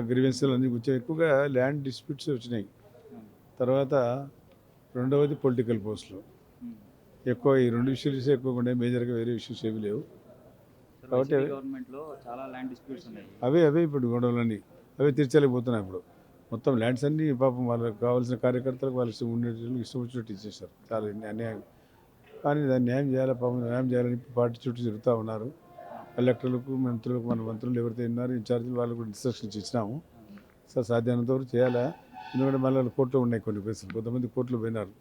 గ్రీవెన్స్లు అన్నీ కూర్చొని ఎక్కువగా ల్యాండ్ డిస్ప్యూట్స్ వచ్చినాయి. తర్వాత రెండవది పొలిటికల్ పోస్టులు ఎక్కువ. ఈ రెండు ఇష్యూస్ ఎక్కువగా ఉన్నాయి, మేజర్గా వేరే ఇష్యూస్ ఏమీ లేవు. కాబట్టి గవర్నమెంట్లో చాలా ల్యాండ్ డిస్ప్యూట్స్ ఉన్నాయి. అవే ఇప్పుడు గొడవలన్నీ అవే తీర్చలేకపోతున్నాయి. ఇప్పుడు మొత్తం ల్యాండ్స్ అన్నీ పాపం వాళ్ళకి కావాల్సిన కార్యకర్తలకు వాళ్ళు ఉండేటట్లు ఇష్టం వచ్చినట్టు ఇచ్చేసారు. చాలా అన్యాయం. కానీ దాన్ని న్యాయం చేయాలి, పాపం న్యాయం చేయాలని పార్టీ చుట్టూ తిరుగుతూ ఉన్నారు. కలెక్టర్లకు, మంత్రులకు, మన మంత్రులు ఎవరైతే ఉన్నారు ఇన్ఛార్జీలు వాళ్ళకు కూడా ఇన్స్ట్రక్షన్స్ ఇచ్చినాము. సార్ సాధ్యమైనంత వరకు చేయాలా. ఎందుకంటే మళ్ళీ కోర్టులో ఉన్నాయి కొన్ని కేసులు, కొంతమంది కోర్టులో పోయినారు.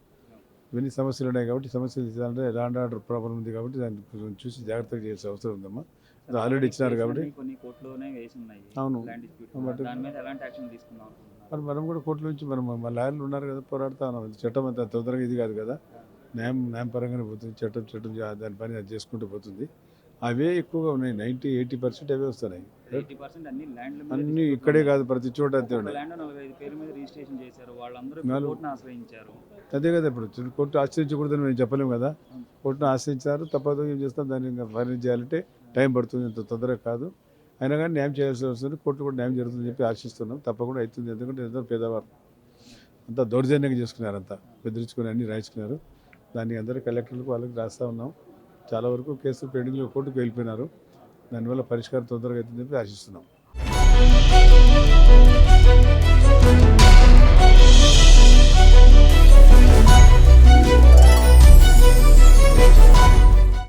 ఇవన్నీ సమస్యలు ఉన్నాయి కాబట్టి సమస్యలు ఇచ్చారంటే ల్యాండ్ ఆర్డర్ ప్రాబ్లం ఉంది కాబట్టి దాన్ని కొంచెం చూసి జాగ్రత్తగా చేయాల్సిన అవసరం ఉందమ్మా. ఆల్రెడీ ఇచ్చినారు కాబట్టి. కొన్ని కోర్టులోనే వేసి ఉన్నాయి. అవును. ల్యాండ్ డిస్ప్యూట్ దాని మీద ఎలాంటి యాక్షన్ తీసుకుందాం అనుకుంటున్నారు? మరి మనం కూడా కోర్టుల నుంచి మా లాయర్లు ఉన్నారు కదా, పోరాడుతూ ఉన్నాం. చట్టం అంత తొందరగా ఇది కాదు కదా, న్యాయపరంగానే పోతుంది. చట్టం దాని పని అది చేసుకుంటూ పోతుంది. అవే ఎక్కువగా ఉన్నాయి. 90-80% అవే వస్తున్నాయి. 80% అన్నీ ఇక్కడే కాదు, ప్రతి చోట అంతే ఉన్నాయి. ల్యాండ్ 45 పేరు మీద రిజిస్ట్రేషన్ చేశారు. వాళ్ళందరూ కోర్టును ఆశ్రయించారు. అదే కదా, ఇప్పుడు కోర్టు ఆశ్రయించకూడదని మేము చెప్పలేము కదా. కోర్టును ఆశ్రయించారు, తప్పదు. ఏం చేస్తాం, దాన్ని ఇంకా ఫైనల్ చేయాలంటే టైం పడుతుంది, ఇంత తొందరగా కాదు. అయినా కానీ న్యాయం చేయాల్సి వస్తుంది. కోర్టు కూడా న్యాయం జరుగుతుందని చెప్పి ఆశిస్తున్నాం. తప్పకుండా అవుతుంది. ఎందుకంటే ఎంతో పేదవారు అంతా దౌర్జన్యంగా చేసుకున్నారు, అంతా బెదిరించుకొని అన్నీ రాయించుకున్నారు. దాన్ని అందరూ కలెక్టర్లకు వాళ్ళకి రాస్తూ ఉన్నాం. చాలా వరకు కేసులు పెండింగ్లో కోర్టుకు వెళ్ళిపోయినారు. దానివల్ల పరిష్కారం తొందరగా అవుతుందని చెప్పి ఆశిస్తున్నాం.